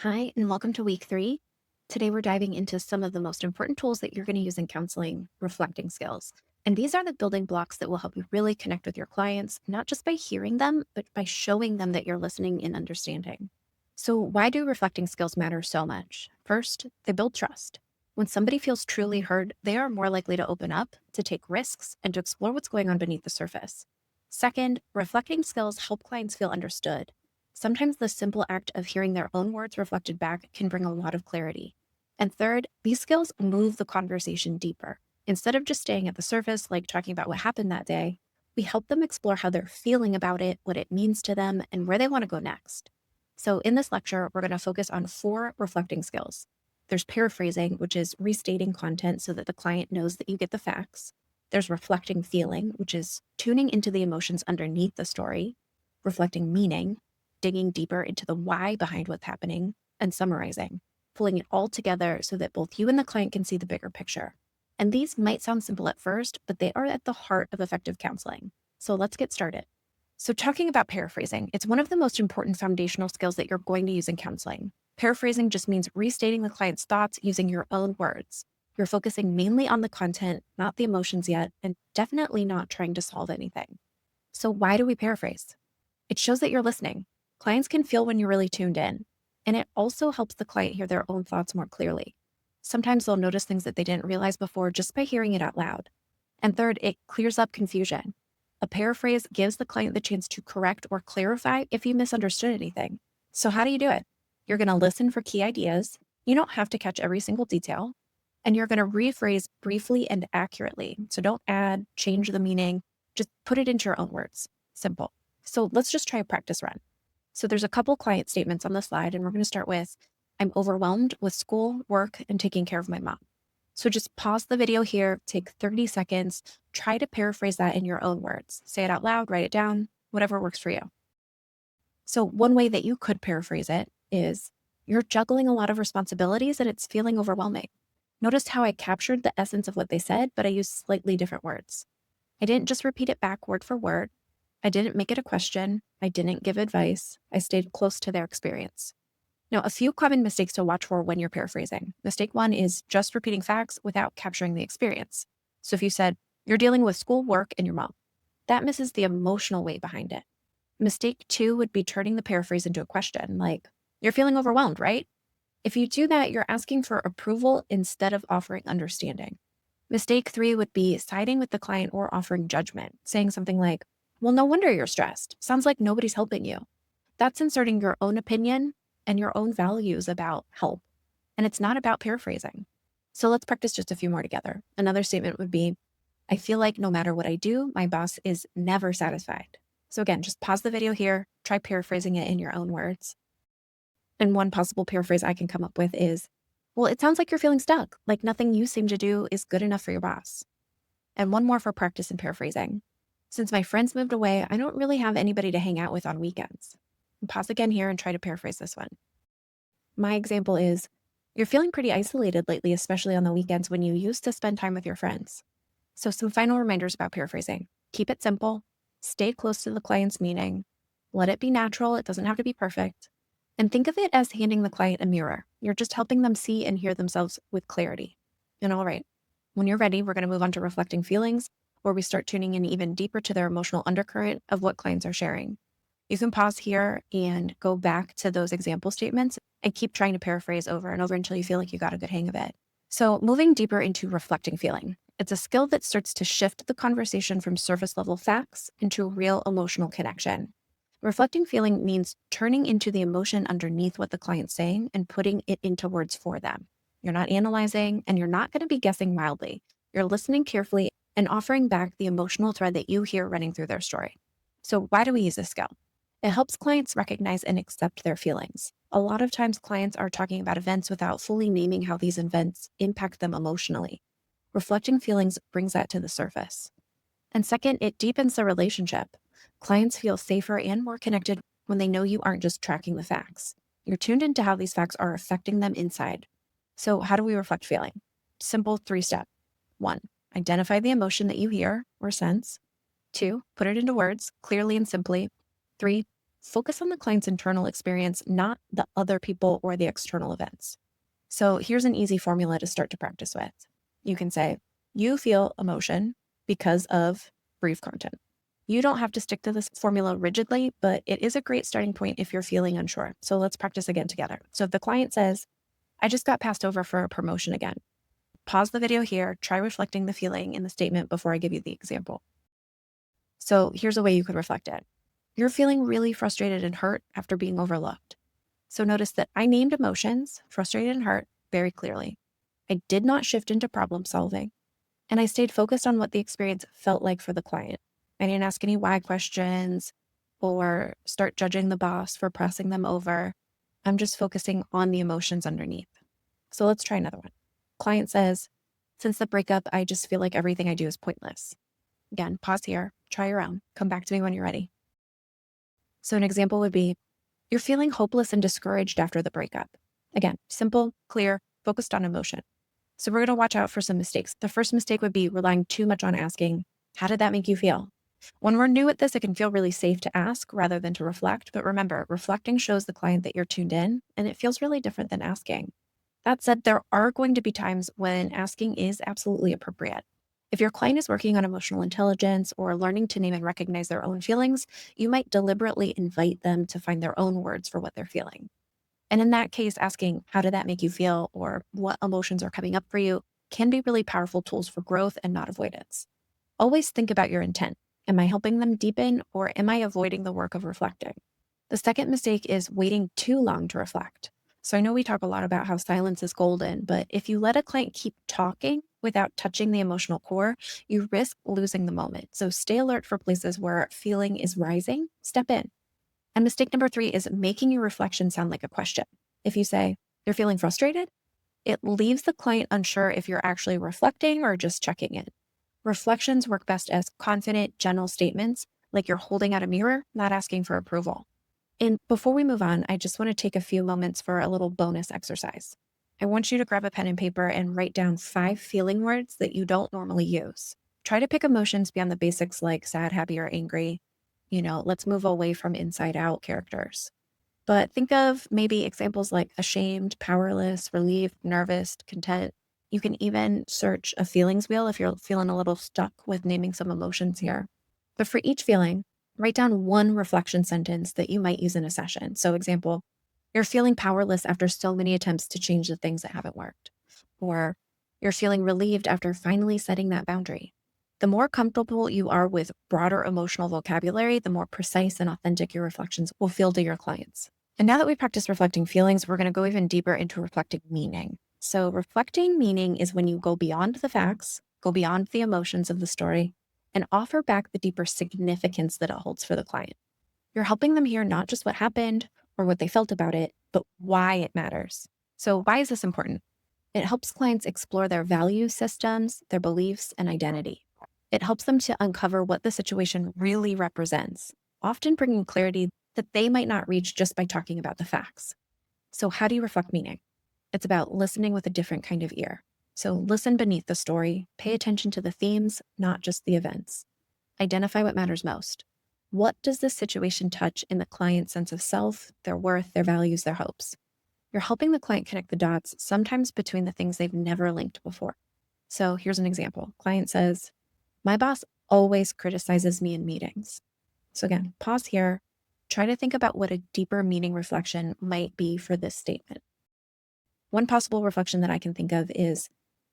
Hi, and welcome to week 3. Today, we're diving into some of the most important tools that you're going to use in counseling, reflecting skills. And these are the building blocks that will help you really connect with your clients, not just by hearing them, but by showing them that you're listening and understanding. So, why do reflecting skills matter so much? First, they build trust. When somebody feels truly heard, they are more likely to open up, to take risks, and to explore what's going on beneath the surface. Second, reflecting skills help clients feel understood. Sometimes the simple act of hearing their own words reflected back can bring a lot of clarity. And third, these skills move the conversation deeper. Instead of just staying at the surface, like talking about what happened that day, we help them explore how they're feeling about it, what it means to them, and where they want to go next. So, in this lecture, we're going to focus on 4 reflecting skills. There's paraphrasing, which is restating content so that the client knows that you get the facts. There's reflecting feeling, which is tuning into the emotions underneath the story. Reflecting meaning, digging deeper into the why behind what's happening, and summarizing, pulling it all together so that both you and the client can see the bigger picture. And these might sound simple at first, but they are at the heart of effective counseling. So let's get started. So, talking about paraphrasing, it's one of the most important foundational skills that you're going to use in counseling. Paraphrasing just means restating the client's thoughts using your own words. You're focusing mainly on the content, not the emotions yet, and definitely not trying to solve anything. So, why do we paraphrase? It shows that you're listening. Clients can feel when you're really tuned in. And it also helps the client hear their own thoughts more clearly. Sometimes they'll notice things that they didn't realize before just by hearing it out loud. And third, it clears up confusion. A paraphrase gives the client the chance to correct or clarify if you misunderstood anything. So, how do you do it? You're going to listen for key ideas. You don't have to catch every single detail. And you're going to rephrase briefly and accurately. So, don't add, change the meaning, just put it into your own words. Simple. So, let's just try a practice run. So there's a couple client statements on the slide, and we're going to start with, I'm overwhelmed with school, work, and taking care of my mom. So just pause the video here, take 30 seconds, try to paraphrase that in your own words. Say it out loud, write it down, whatever works for you. So one way that you could paraphrase it is, you're juggling a lot of responsibilities and it's feeling overwhelming. Notice how I captured the essence of what they said, but I used slightly different words. I didn't just repeat it back word for word. I didn't make it a question. I didn't give advice. I stayed close to their experience. Now, a few common mistakes to watch for when you're paraphrasing. Mistake 1 is just repeating facts without capturing the experience. So if you said, you're dealing with school, work, and your mom, that misses the emotional weight behind it. Mistake 2 would be turning the paraphrase into a question, like, you're feeling overwhelmed, right? If you do that, you're asking for approval instead of offering understanding. Mistake 3 would be siding with the client or offering judgment, saying something like, well, no wonder you're stressed. Sounds like nobody's helping you. That's inserting your own opinion and your own values about help. And it's not about paraphrasing. So let's practice just a few more together. Another statement would be, I feel like no matter what I do, my boss is never satisfied. So again, just pause the video here, try paraphrasing it in your own words. And one possible paraphrase I can come up with is, well, it sounds like you're feeling stuck, like nothing you seem to do is good enough for your boss. And one more for practice in paraphrasing. Since my friends moved away, I don't really have anybody to hang out with on weekends. And pause again here and try to paraphrase this one. My example is, you're feeling pretty isolated lately, especially on the weekends when you used to spend time with your friends. So some final reminders about paraphrasing. Keep it simple, stay close to the client's meaning, let it be natural, it doesn't have to be perfect, and think of it as handing the client a mirror. You're just helping them see and hear themselves with clarity. And all right, when you're ready, we're going to move on to reflecting feelings, where we start tuning in even deeper to their emotional undercurrent of what clients are sharing. You can pause here and go back to those example statements and keep trying to paraphrase over and over until you feel like you got a good hang of it. So moving deeper into reflecting feeling, it's a skill that starts to shift the conversation from surface level facts into real emotional connection. Reflecting feeling means turning into the emotion underneath what the client's saying and putting it into words for them. You're not analyzing and you're not going to be guessing wildly. You're listening carefully and offering back the emotional thread that you hear running through their story. So why do we use this skill? It helps clients recognize and accept their feelings. A lot of times clients are talking about events without fully naming how these events impact them emotionally. Reflecting feelings brings that to the surface. And second, it deepens the relationship. Clients feel safer and more connected when they know you aren't just tracking the facts. You're tuned into how these facts are affecting them inside. So how do we reflect feeling? Simple 3-step. 1, identify the emotion that you hear or sense. 2, put it into words clearly and simply. 3, Focus on the client's internal experience, not the other people or the external events. So here's an easy formula to start to practice with. You can say, you feel emotion because of brief content. You don't have to stick to this formula rigidly, but it is a great starting point if you're feeling unsure. So let's practice again together. So if the client says, I just got passed over for a promotion again, pause the video here, try reflecting the feeling in the statement before I give you the example. So here's a way you could reflect it. You're feeling really frustrated and hurt after being overlooked. So notice that I named emotions, frustrated and hurt, very clearly. I did not shift into problem solving, and I stayed focused on what the experience felt like for the client. I didn't ask any why questions or start judging the boss for pressing them over. I'm just focusing on the emotions underneath. So let's try another one. Client says, since the breakup, I just feel like everything I do is pointless. Again, pause here, try your own, come back to me when you're ready. So an example would be, you're feeling hopeless and discouraged after the breakup. Again, simple, clear, focused on emotion. So we're going to watch out for some mistakes. The first mistake would be relying too much on asking, how did that make you feel? When we're new at this, it can feel really safe to ask rather than to reflect. But remember, reflecting shows the client that you're tuned in, and it feels really different than asking. That said, there are going to be times when asking is absolutely appropriate. If your client is working on emotional intelligence or learning to name and recognize their own feelings, you might deliberately invite them to find their own words for what they're feeling. And in that case, asking, how did that make you feel? Or what emotions are coming up for you can be really powerful tools for growth and not avoidance. Always think about your intent. Am I helping them deepen or am I avoiding the work of reflecting? The second mistake is waiting too long to reflect. So I know we talk a lot about how silence is golden, but if you let a client keep talking without touching the emotional core, you risk losing the moment. So stay alert for places where feeling is rising, step in. And mistake number 3 is making your reflection sound like a question. If you say, you're feeling frustrated, it leaves the client unsure if you're actually reflecting or just checking in. Reflections work best as confident, gentle statements, like you're holding out a mirror, not asking for approval. And before we move on, I just want to take a few moments for a little bonus exercise. I want you to grab a pen and paper and write down 5 feeling words that you don't normally use. Try to pick emotions beyond the basics like sad, happy, or angry. Let's move away from inside out characters. But think of maybe examples like ashamed, powerless, relieved, nervous, content. You can even search a feelings wheel if you're feeling a little stuck with naming some emotions here. But for each feeling, write down one reflection sentence that you might use in a session. So example, you're feeling powerless after so many attempts to change the things that haven't worked. Or you're feeling relieved after finally setting that boundary. The more comfortable you are with broader emotional vocabulary, the more precise and authentic your reflections will feel to your clients. And now that we've practiced reflecting feelings, we're going to go even deeper into reflecting meaning. So reflecting meaning is when you go beyond the facts, go beyond the emotions of the story, and offer back the deeper significance that it holds for the client. You're helping them hear not just what happened or what they felt about it, but why it matters. So why is this important? It helps clients explore their value systems, their beliefs, and identity. It helps them to uncover what the situation really represents, often bringing clarity that they might not reach just by talking about the facts. So how do you reflect meaning? It's about listening with a different kind of ear. So listen beneath the story, pay attention to the themes, not just the events. Identify what matters most. What does this situation touch in the client's sense of self, their worth, their values, their hopes? You're helping the client connect the dots, sometimes between the things they've never linked before. So here's an example. Client says, my boss always criticizes me in meetings. So again, pause here. Try to think about what a deeper meaning reflection might be for this statement. One possible reflection that I can think of is,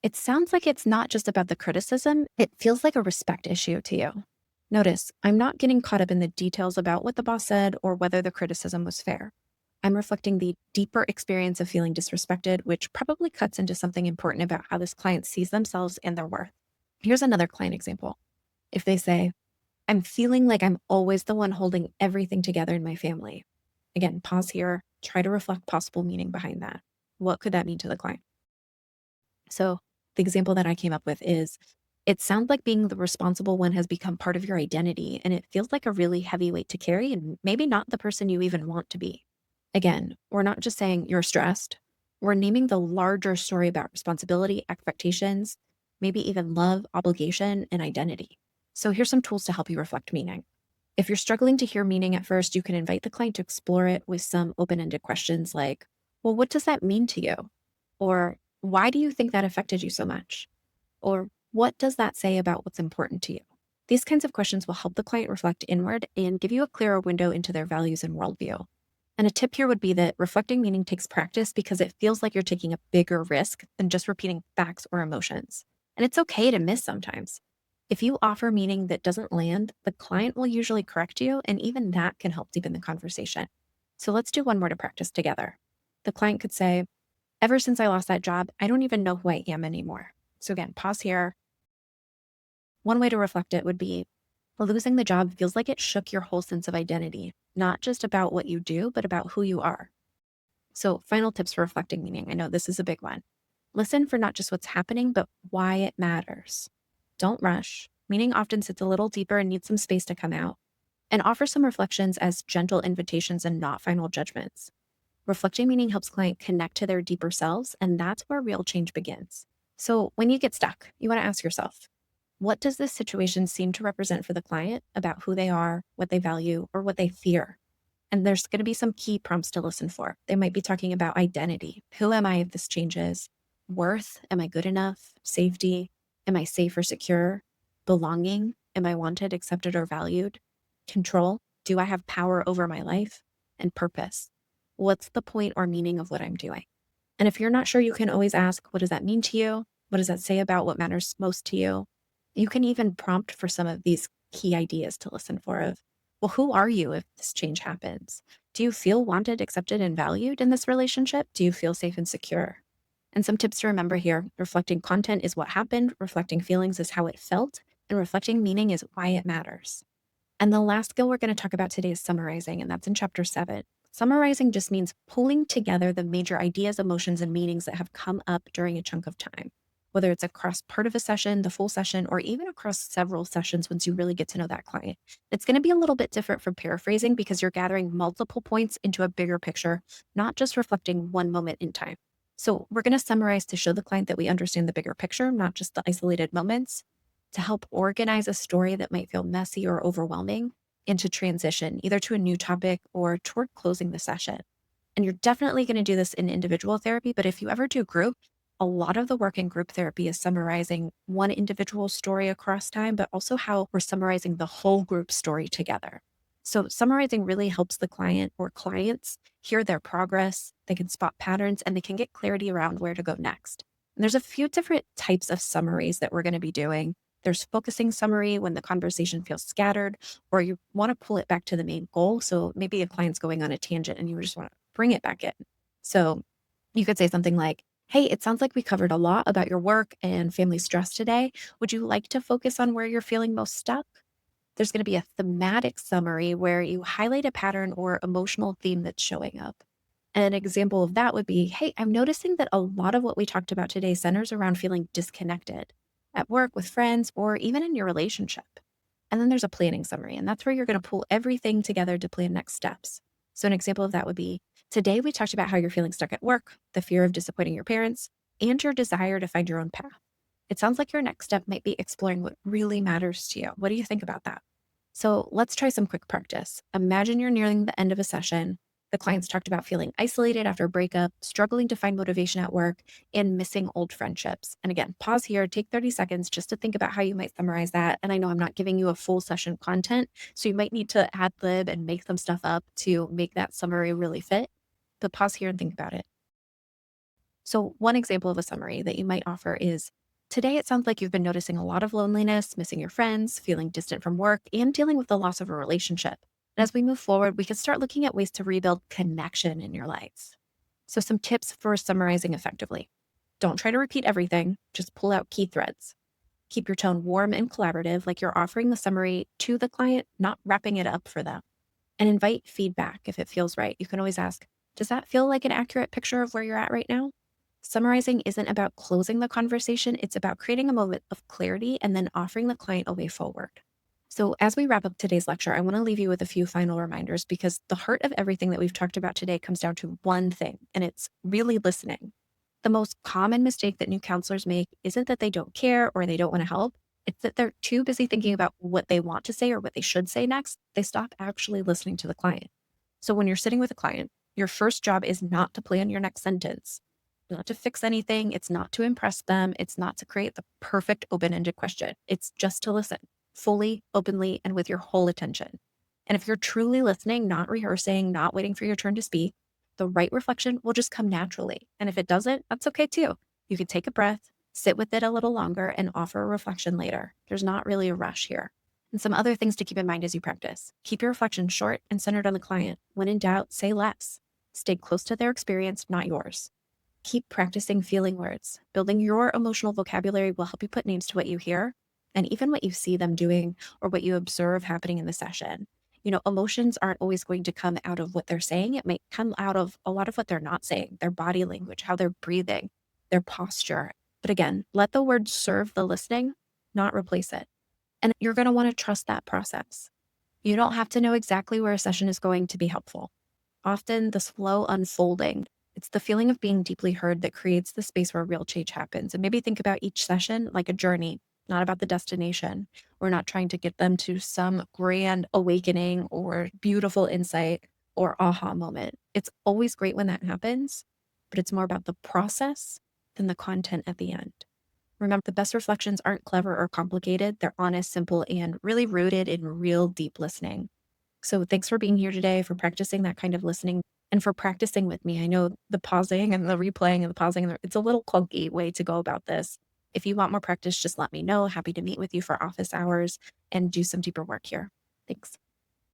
it sounds like it's not just about the criticism, it feels like a respect issue to you. Notice, I'm not getting caught up in the details about what the boss said or whether the criticism was fair. I'm reflecting the deeper experience of feeling disrespected, which probably cuts into something important about how this client sees themselves and their worth. Here's another client example. If they say, I'm feeling like I'm always the one holding everything together in my family. Again, pause here, try to reflect possible meaning behind that. What could that mean to the client? So the example that I came up with is, it sounds like being the responsible one has become part of your identity, and it feels like a really heavy weight to carry and maybe not the person you even want to be. Again, we're not just saying you're stressed. We're naming the larger story about responsibility, expectations, maybe even love, obligation, and identity. So here's some tools to help you reflect meaning. If you're struggling to hear meaning at first, you can invite the client to explore it with some open ended questions like, well, what does that mean to you? Or why do you think that affected you so much? Or what does that say about what's important to you? These kinds of questions will help the client reflect inward and give you a clearer window into their values and worldview. And a tip here would be that reflecting meaning takes practice because it feels like you're taking a bigger risk than just repeating facts or emotions. And it's okay to miss sometimes. If you offer meaning that doesn't land, the client will usually correct you, and even that can help deepen the conversation. So let's do one more to practice together. The client could say, ever since I lost that job, I don't even know who I am anymore. So again, pause here. One way to reflect it would be, losing the job feels like it shook your whole sense of identity, not just about what you do, but about who you are. So, final tips for reflecting meaning. I know this is a big one. Listen for not just what's happening, but why it matters. Don't rush. Meaning often sits a little deeper and needs some space to come out. And offer some reflections as gentle invitations and not final judgments. Reflecting meaning helps client connect to their deeper selves, and that's where real change begins. So, when you get stuck, you want to ask yourself, what does this situation seem to represent for the client about who they are, what they value, or what they fear? And there's going to be some key prompts to listen for. They might be talking about identity. Who am I if this changes? Worth. Am I good enough? Safety. Am I safe or secure? Belonging. Am I wanted, accepted, or valued? Control. Do I have power over my life? And purpose. What's the point or meaning of what I'm doing? And if you're not sure, you can always ask, what does that mean to you? What does that say about what matters most to you? You can even prompt for some of these key ideas to listen for of, well, who are you if this change happens? Do you feel wanted, accepted, and valued in this relationship? Do you feel safe and secure? And some tips to remember here, reflecting content is what happened, reflecting feelings is how it felt, and reflecting meaning is why it matters. And the last skill we're going to talk about today is summarizing, and that's in chapter 7. Summarizing just means pulling together the major ideas, emotions, and meanings that have come up during a chunk of time, whether it's across part of a session, the full session, or even across several sessions once you really get to know that client. It's going to be a little bit different from paraphrasing because you're gathering multiple points into a bigger picture, not just reflecting one moment in time. So we're going to summarize to show the client that we understand the bigger picture, not just the isolated moments, to help organize a story that might feel messy or overwhelming into transition, either to a new topic or toward closing the session. And you're definitely going to do this in individual therapy, but if you ever do group, a lot of the work in group therapy is summarizing one individual story across time, but also how we're summarizing the whole group story together. So summarizing really helps the client or clients hear their progress, they can spot patterns, and they can get clarity around where to go next. And there's a few different types of summaries that we're going to be doing. There's focusing summary when the conversation feels scattered, or you want to pull it back to the main goal. So maybe a client's going on a tangent and you just want to bring it back in. So you could say something like, hey, it sounds like we covered a lot about your work and family stress today. Would you like to focus on where you're feeling most stuck? There's going to be a thematic summary where you highlight a pattern or emotional theme that's showing up. An example of that would be, hey, I'm noticing that a lot of what we talked about today centers around feeling disconnected at work, with friends, or even in your relationship. And then there's a planning summary, and that's where you're going to pull everything together to plan next steps. So an example of that would be, today we talked about how you're feeling stuck at work, the fear of disappointing your parents, and your desire to find your own path. It sounds like your next step might be exploring what really matters to you. What do you think about that? So let's try some quick practice. Imagine you're nearing the end of a session. The clients talked about feeling isolated after a breakup, struggling to find motivation at work, and missing old friendships. And again, pause here, take 30 seconds just to think about how you might summarize that. And I know I'm not giving you a full session content, so you might need to ad lib and make some stuff up to make that summary really fit. But pause here and think about it. So, one example of a summary that you might offer is, today it sounds like you've been noticing a lot of loneliness, missing your friends, feeling distant from work, and dealing with the loss of a relationship. And as we move forward, we can start looking at ways to rebuild connection in your life. So, some tips for summarizing effectively. Don't try to repeat everything, just pull out key threads. Keep your tone warm and collaborative, like you're offering the summary to the client, not wrapping it up for them. And invite feedback if it feels right. You can always ask, does that feel like an accurate picture of where you're at right now? Summarizing isn't about closing the conversation, it's about creating a moment of clarity and then offering the client a way forward. So, as we wrap up today's lecture, I want to leave you with a few final reminders because the heart of everything that we've talked about today comes down to one thing, and it's really listening. The most common mistake that new counselors make isn't that they don't care or they don't want to help, It's that they're too busy thinking about what they want to say or what they should say next. They stop actually listening to the client. So when you're sitting with a client, your first job is not to plan your next sentence, not to fix anything. It's not to impress them. It's not to create the perfect open ended question. It's just to listen fully, openly, and with your whole attention. And if you're truly listening, not rehearsing, not waiting for your turn to speak, the right reflection will just come naturally. And if it doesn't, that's okay too. You could take a breath, sit with it a little longer, and offer a reflection later. There's not really a rush here. And some other things to keep in mind as you practice. Keep your reflection short and centered on the client. When in doubt, say less. Stay close to their experience, not yours. Keep practicing feeling words. Building your emotional vocabulary will help you put names to what you hear and even what you see them doing or what you observe happening in the session. Emotions aren't always going to come out of what they're saying. It may come out of a lot of what they're not saying, their body language, how they're breathing, their posture. But again, let the words serve the listening, not replace it. And you're going to want to trust that process. You don't have to know exactly where a session is going to be helpful. Often the slow unfolding, it's the feeling of being deeply heard that creates the space where real change happens. And maybe think about each session like a journey, not about the destination. We're not trying to get them to some grand awakening or beautiful insight or aha moment. It's always great when that happens, but it's more about the process than the content at the end. Remember, the best reflections aren't clever or complicated. They're honest, simple, and really rooted in real deep listening. So thanks for being here today, for practicing that kind of listening and for practicing with me. I know the pausing and the replaying and the pausing, it's a little clunky way to go about this. If you want more practice, just let me know. Happy to meet with you for office hours and do some deeper work here. Thanks.